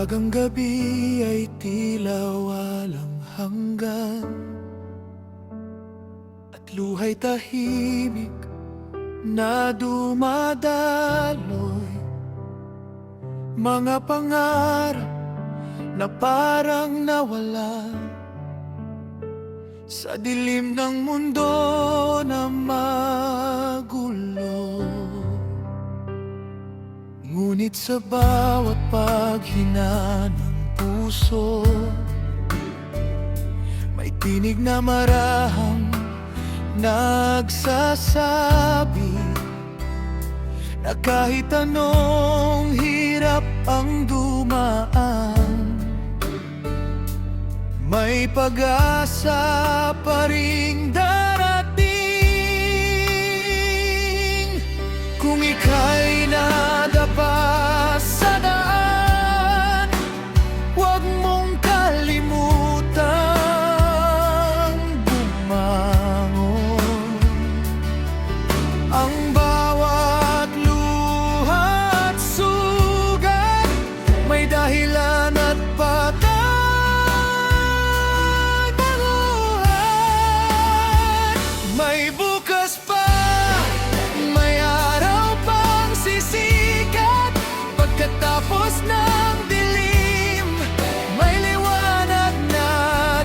Kapag ang gabi ay tila walang hanggan at luha'y tahimik na dumadaloy, mga pangarap na parang nawala sa dilim ng mundo na magulo. Ngunit sa bawat paghina ng puso, may tinig na marahang nagsasabi na kahit anong hirap ang dumaan, may pag-asa pa ring darating. Kung ika'y nadapa sa daan, huwag mong kalimutang bumangon. Ang bawat luha at sugat may dahilan at patay. May bukas pa, may araw pang sisikat. Pagkatapos ng dilim, may liwanag na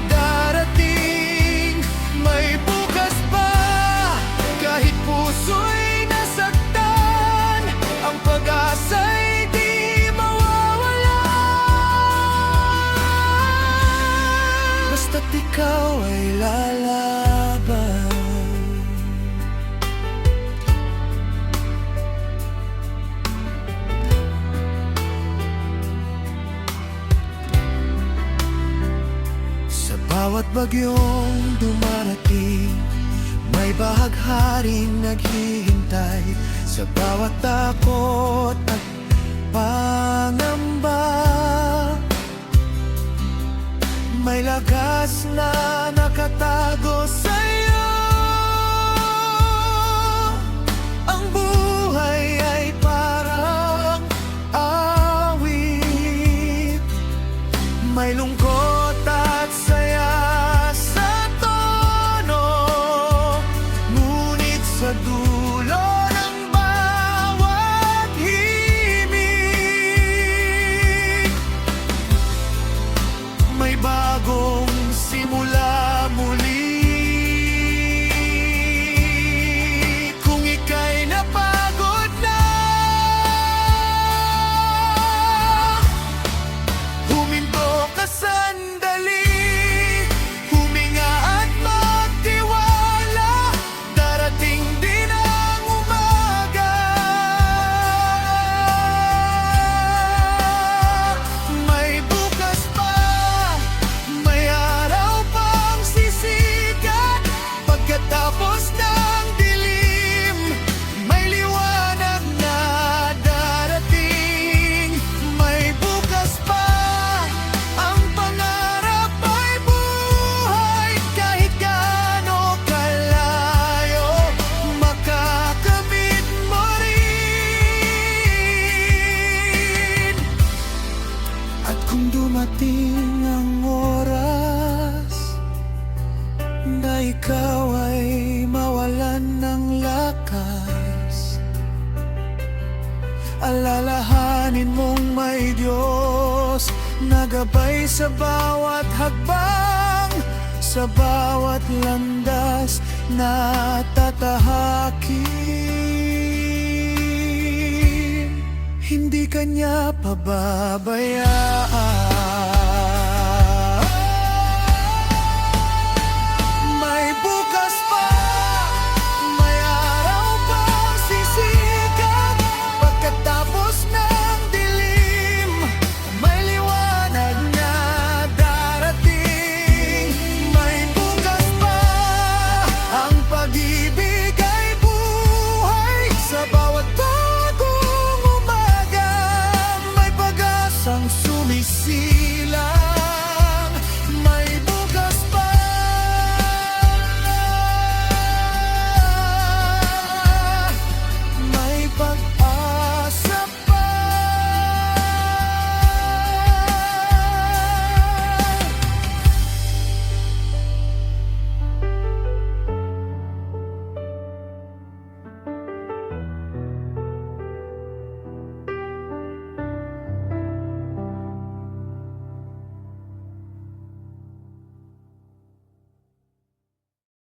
darating. May bukas pa, kahit puso'y nasaktan, ang pag-asa'y di mawawala. Basta't ikaw ay lalaban. Bawat bagyong dumarating, may bahagharing naghihintay. Sa bawat takot at pangamba, may lakas na nakatago sa'yo. Ang buhay ay parang awit, may lungkot at saya sa tono, ngunit sa dulo ng bawat himig, may bagong simula muli. Kung ika'y napagod na, huminto ka sandali. Tapos ng dilim, may liwanag na darating. May bukas pa, ang pangarap ay buhay. Kahit gaano kalayo, makakamit mo rin. At kung dumating ang oras na ikaw ay mawalan ng lakas, alalahanin mong may Diyos na gabay sa bawat hakbang, sa bawat landas na tatahakin. Hindi kanya pababayaan.